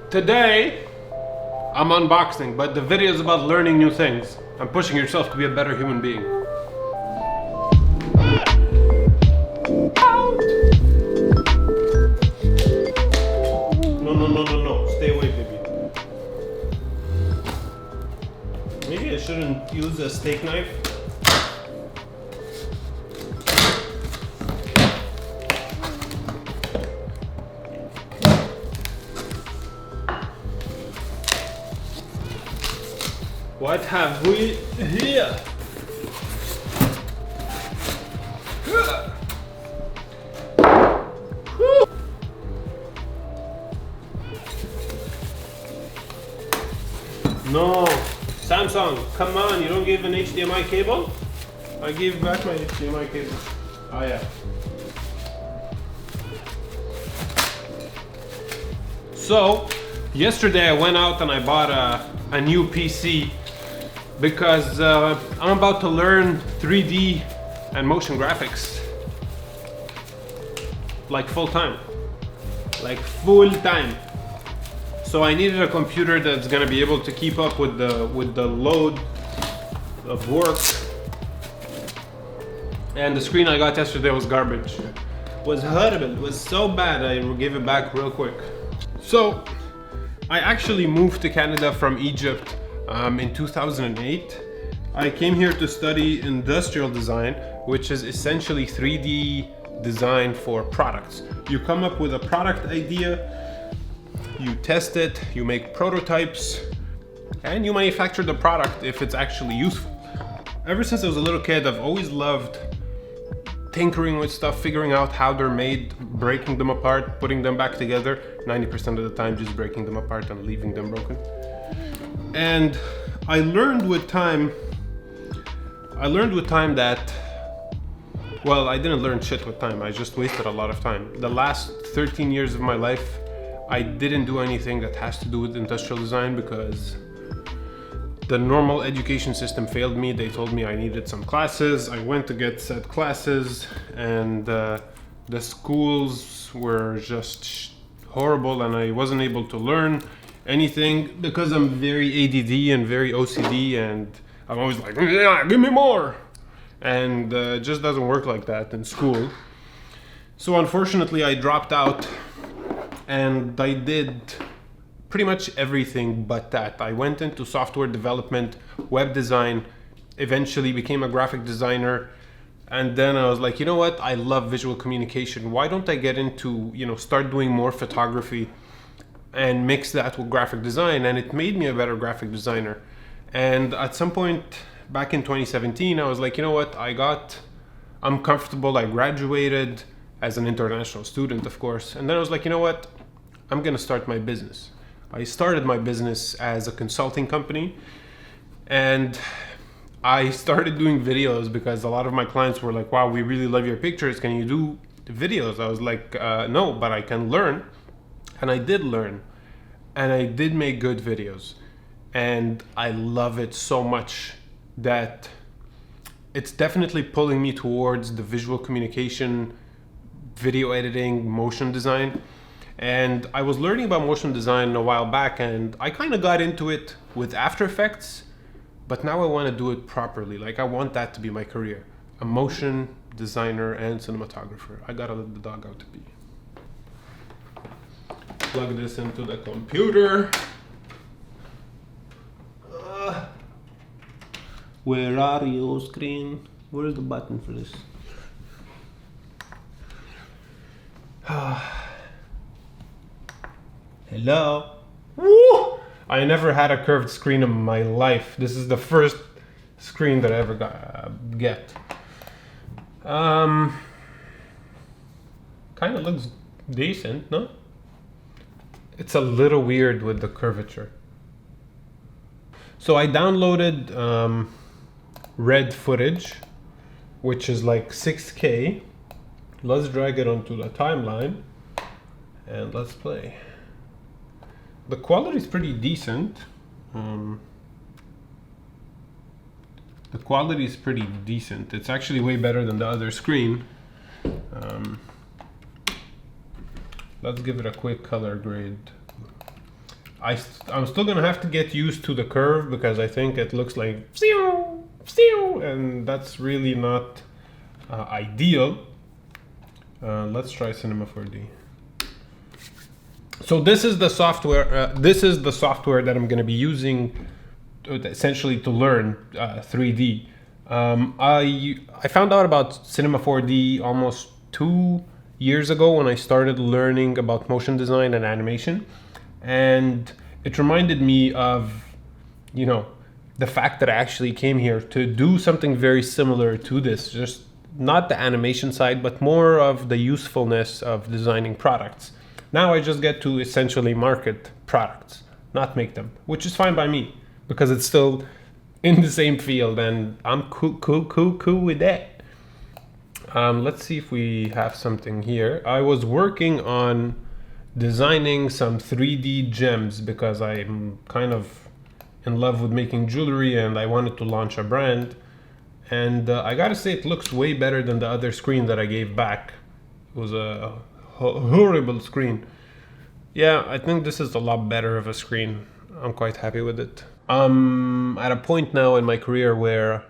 Today, I'm unboxing, but the video is about learning new things and pushing yourself to be a better human being. No. Stay away, baby. Maybe I shouldn't use a steak knife. What have we here? No, Samsung, come on, you don't give an HDMI cable? I gave back my HDMI cable. Oh yeah. So, yesterday I went out and I bought a new PC because I'm about to learn 3D and motion graphics like full time. So I needed a computer that's gonna be able to keep up with the load of work. And the screen I got yesterday was garbage. It was horrible. It was so bad I gave it back real quick. So I actually moved to Canada from Egypt in 2008. I came here to study industrial design, which is essentially 3D design for products. You come up with a product idea, you test it, you make prototypes, and you manufacture the product if it's actually useful. Ever since I was a little kid, I've always loved tinkering with stuff, figuring out how they're made, breaking them apart, putting them back together, 90% of the time just breaking them apart and leaving them broken. And I learned with time that, well, I didn't learn shit with time, I just wasted a lot of time. The last 13 years of my life, I didn't do anything that has to do with industrial design because the normal education system failed me. They told me I needed some classes. I went to get said classes and the schools were just horrible and I wasn't able to learn anything because I'm very ADD and very OCD and I'm always like, yeah, give me more. And it just doesn't work like that in school. So unfortunately I dropped out and I did pretty much everything but that. I went into software development, web design, eventually became a graphic designer. And then I was like, you know what? I love visual communication. Why don't I get into, start doing more photography and mix that with graphic design? And it made me a better graphic designer. And at some point back in 2017, I was like, you know what? I'm comfortable. I graduated as an international student, of course. And then I was like, you know what? I'm gonna start my business. I started my business as a consulting company and I started doing videos because a lot of my clients were like, wow, we really love your pictures. Can you do videos? I was like, no, but I can learn. And I did learn and I did make good videos. And I love it so much that it's definitely pulling me towards the visual communication, video editing, motion design. And I was learning about motion design a while back and I kind of got into it with After Effects, but now I want to do it properly. Like I want that to be my career. A motion designer and cinematographer. I gotta let the dog out to pee. Plug this into the computer. Where are you, screen? Where's the button for this? Hello? Woo! I never had a curved screen in my life. This is the first screen that I ever get. Kind of looks decent, no? It's a little weird with the curvature. So I downloaded red footage, which is like 6K. Let's drag it onto the timeline and let's play. The quality is pretty decent. It's actually way better than the other screen. Let's give it a quick color grade. I'm still gonna have to get used to the curve because I think it looks like and that's really not ideal. Let's try Cinema 4D. So this is the software. This is the software that I'm gonna be using essentially to learn 3D. I found out about Cinema 4D almost 2 years ago when I started learning about motion design and animation, and it reminded me of, you know, the fact that I actually came here to do something very similar to this, just not the animation side, but more of the usefulness of designing products. Now I just get to essentially market products, not make them, which is fine by me because it's still in the same field and I'm cool with that. Let's see if we have something here. I was working on designing some 3D gems because I'm kind of in love with making jewelry and I wanted to launch a brand. And I gotta say, it looks way better than the other screen that I gave back. It was a horrible screen. Yeah, I think this is a lot better of a screen. I'm quite happy with it. I'm at a point now in my career where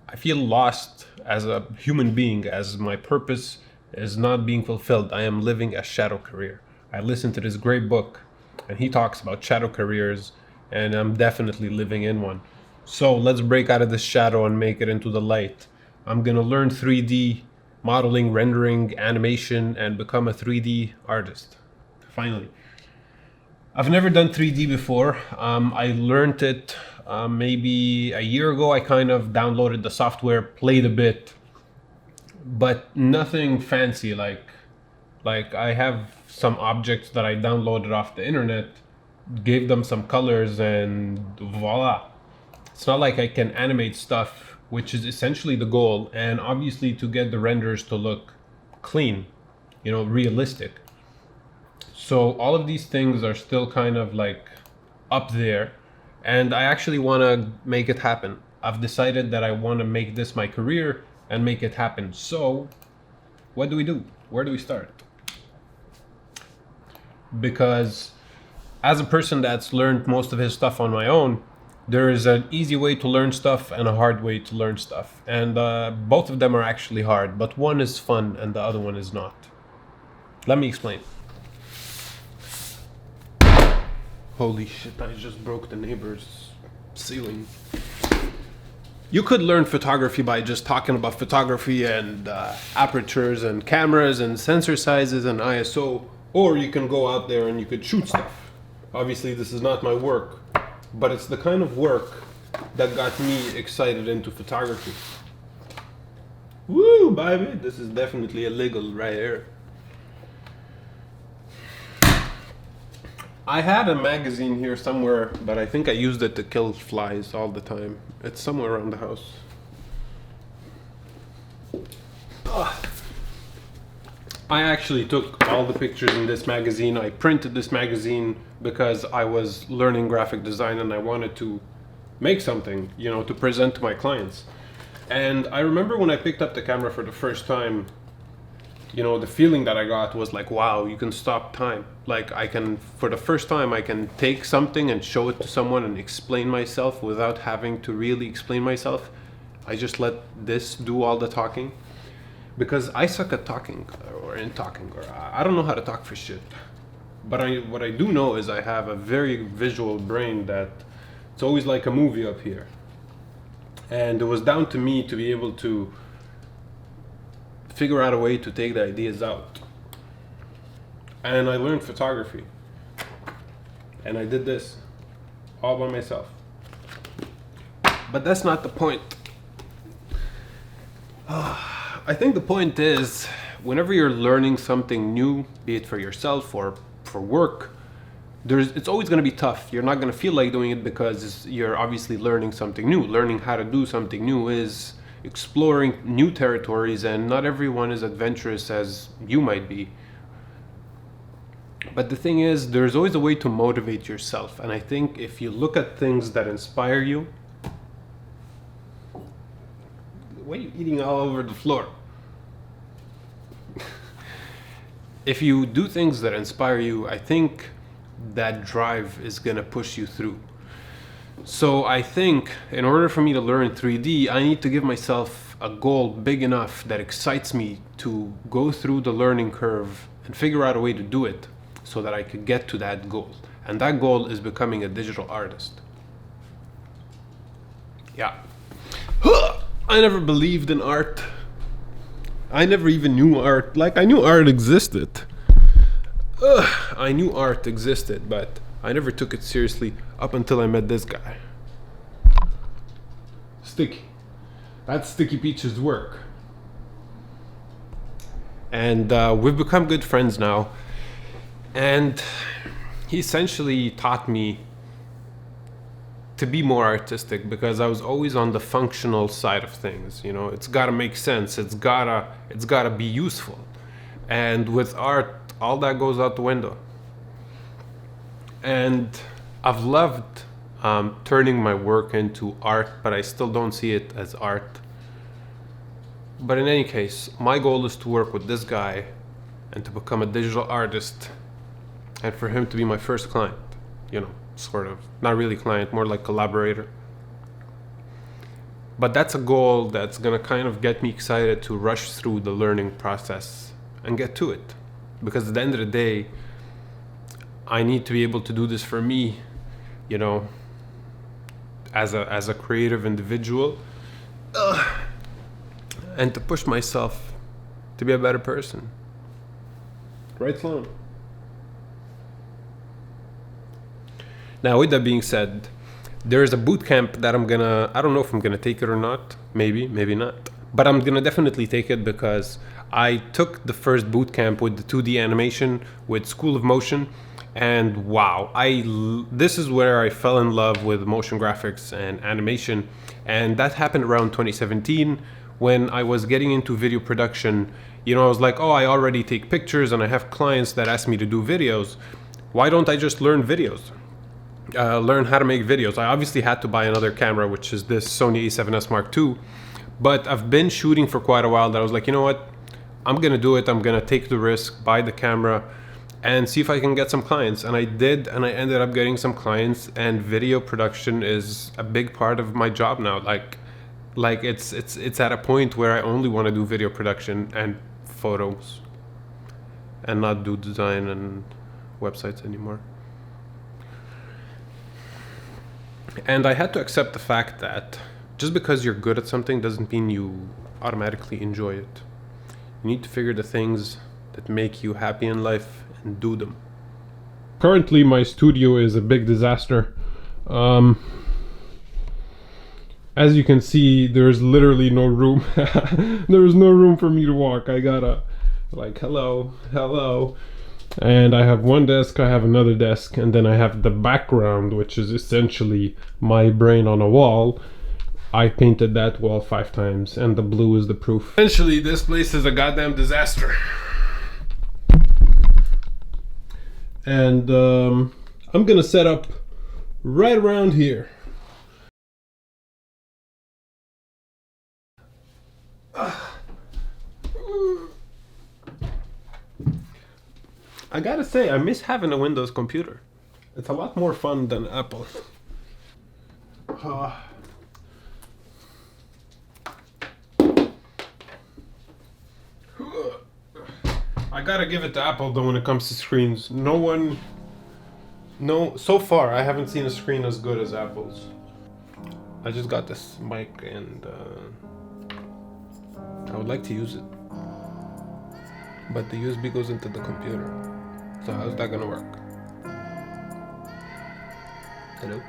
I feel lost as a human being, as my purpose is not being fulfilled. I am living a shadow career. I listened to this great book and he talks about shadow careers and I'm definitely living in one. So let's break out of this shadow and make it into the light. I'm gonna learn 3D modeling, rendering, animation, and become a 3D artist. Finally. I've never done 3D before. I learned it maybe a year ago. I kind of downloaded the software, played a bit, but nothing fancy. Like I have some objects that I downloaded off the internet, gave them some colors, and voila. It's not like I can animate stuff, which is essentially the goal, and obviously to get the renders to look clean, you know, realistic. So all of these things are still kind of like up there, and I actually want to make it happen. I've decided that I want to make this my career and make it happen. So what do we do? Where do we start? Because as a person that's learned most of his stuff on my own, there is an easy way to learn stuff and a hard way to learn stuff. And both of them are actually hard, but one is fun and the other one is not. Let me explain. Holy shit, I just broke the neighbor's ceiling. You could learn photography by just talking about photography and apertures and cameras and sensor sizes and ISO, or you can go out there and you could shoot stuff. Obviously, this is not my work, but it's the kind of work that got me excited into photography. Woo, baby, this is definitely illegal right here. I had a magazine here somewhere, but I think I used it to kill flies all the time. It's somewhere around the house. Ugh. I actually took all the pictures in this magazine. I printed this magazine because I was learning graphic design and I wanted to make something, you know, to present to my clients. And I remember when I picked up the camera for the first time, you know, the feeling that I got was like, wow, you can stop time. Like I can, for the first time, I can take something and show it to someone and explain myself without having to really explain myself. I just let this do all the talking. Because I suck at talking, or I don't know how to talk for shit. But what I do know is I have a very visual brain that it's always like a movie up here. And it was down to me to be able to figure out a way to take the ideas out. And I learned photography. And I did this all by myself. But that's not the point. I think the point is, whenever you're learning something new, be it for yourself or for work, it's always going to be tough. You're not going to feel like doing it because you're obviously learning something new. Learning how to do something new is exploring new territories, and not everyone is adventurous as you might be. But the thing is, there's always a way to motivate yourself. And I think if you look at things that inspire you... Why are you eating all over the floor? if you do things that inspire you, I think that drive is gonna push you through. So I think in order for me to learn 3D, I need to give myself a goal big enough that excites me to go through the learning curve and figure out a way to do it so that I could get to that goal. And that goal is becoming a digital artist. Yeah. I never believed in art. I never even knew art. Like, I knew art existed. I knew art existed, but I never took it seriously up until I met this guy. Sticky. That's Sticky Peach's work. And we've become good friends now. And he essentially taught me to be more artistic, because I was always on the functional side of things. You know, it's gotta make sense. It's gotta be useful. And with art, all that goes out the window. And I've loved turning my work into art, but I still don't see it as art. But in any case, my goal is to work with this guy and to become a digital artist, and for him to be my first client, you know, sort of. Not really client, more like collaborator. But that's a goal that's gonna kind of get me excited to rush through the learning process and get to it. Because at the end of the day, I need to be able to do this for me, you know, as a creative individual, and to push myself to be a better person. Right, Sloan? Now, with that being said, there's a boot camp that I don't know if I'm gonna take it or not. Maybe not. But I'm gonna definitely take it, because I took the first boot camp with the 2D animation with School of Motion, and wow, this is where I fell in love with motion graphics and animation. And that happened around 2017 when I was getting into video production. You know, I was like, oh, I already take pictures and I have clients that ask me to do videos. Why don't I just learn videos? Learn how to make videos. I obviously had to buy another camera, which is this Sony A7S Mark II. But I've been shooting for quite a while that I was like, you know what? I'm gonna do it. I'm gonna take the risk, buy the camera, and see if I can get some clients. And I did, and I ended up getting some clients, and video production is a big part of my job now. Like it's at a point where I only want to do video production and photos and not do design and websites anymore. And I had to accept the fact that just because you're good at something doesn't mean you automatically enjoy it. You need to figure the things that make you happy in life and do them. Currently, my studio is a big disaster. As you can see, there's literally no room. There's no room for me to walk. I gotta, like, hello. And I have one desk, I have another desk, and then I have the background, which is essentially my brain on a wall. I painted that wall 5 times, and the blue is the proof. Essentially, this place is a goddamn disaster. And I'm gonna set up right around here. I gotta say, I miss having a Windows computer. It's a lot more fun than Apple. I gotta give it to Apple though when it comes to screens. So far I haven't seen a screen as good as Apple's. I just got this mic and I would like to use it. But the USB goes into the computer. So how's that gonna work? Hello?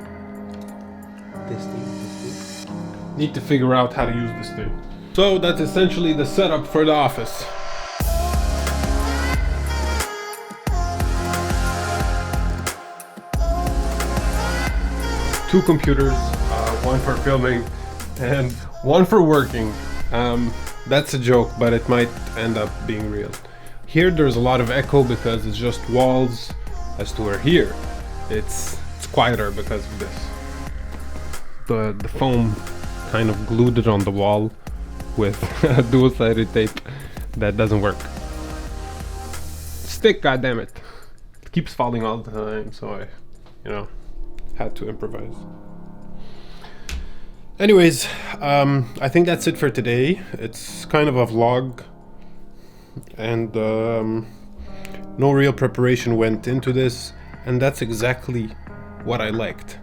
This thing. Need to figure out how to use this thing. So that's essentially the setup for the office. Two computers, one for filming and one for working. That's a joke, but it might end up being real. Here there's a lot of echo because it's just walls, as to where here it's quieter because of this. The foam kind of glued it on the wall with dual-sided tape that doesn't work. stick, goddammit. It keeps falling all the time, so I, had to improvise. Anyways, I think that's it for today. It's kind of a vlog, and no real preparation went into this, and that's exactly what I liked.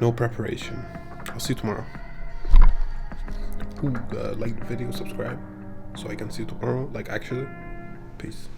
No preparation. I'll see you tomorrow. Like the video, subscribe, so I can see you tomorrow. Like, actually. Peace.